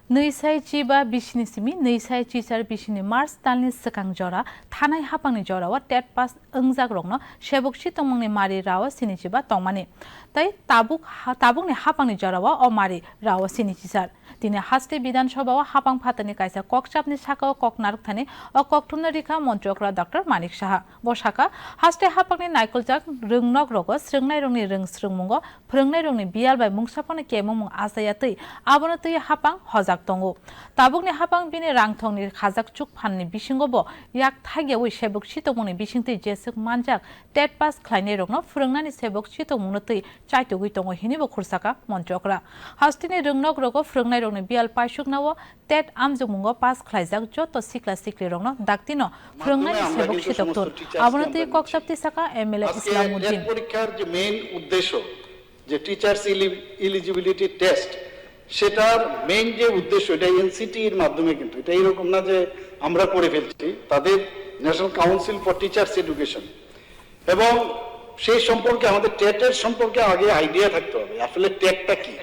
नैसाय Chiba बिसिनि सिमि नैसाय चिसार बिसिनि मार्च दाननि सिगां जरा थानाय हापांनि जरावा टेट पास ओंजाक रंनो सेबकसि तंमंनि मारि राव सिनिचिबा तंमानि तै ताबुकनि हापांनि जरावा अमारि राव सिनिचिसार दिनै हास्टे विधानसभाव हापां फातानि कायसा ककचापनि साकाव ककनारक थानि ककथुमनो रिखा मन्त्रकरा डॉक्टर मानिक साहा बसाका हास्टे हापांनि नायकलजाक रोंनक रगो स्रोंनाय रंनि रोंस्रोंमुंगो फोरोंनाय रंनि बियाल बाय मुंसाफानि केमुमुं आसाया तै आबनो तै हापां हजाक तंगो ताबुकनि हापां बिनि रांथंनि खाजाक चुक फाननि बिसिंगोबो याक थागियावै सेबक सितमंनि बिसिंतै जेसक मानजाक टेट पास ख्लायनाय रंनो फोरोंनानि सेबक सितमंनो तै चाइतुगै तंगो हिनिबो खुरसाका मन्त्रकरा हास्टेनि रोंनक रगो फोरोंनाय रंनि बियाल पाइसुकनावो टेट आमजुमुंगो पास ख्लायजाक जत सिक्ला सिक्ली रंनो दाक्तिनो फोरोंनानि सेबक सितक्तुर आबनो तै ककचापति साका एमएलए इस्लामुद्दीन পরীক্ষার যে মেইন উদ্দেশ্য যে টিচার্স এলিজিবিলিটি টেস্ট সেটার মেইন যে উদ্দেশ্য এটা এনসিটি এর মাধ্যমে কিন্তু এটা এরকম না যে আমরা করে ফেলছি তাদের national council for teachers education এবং সেই সম্পর্কে আমাদের টেটের সম্পর্কে আগে আইডিয়া থাকতে হবে আসলে টেটটা কি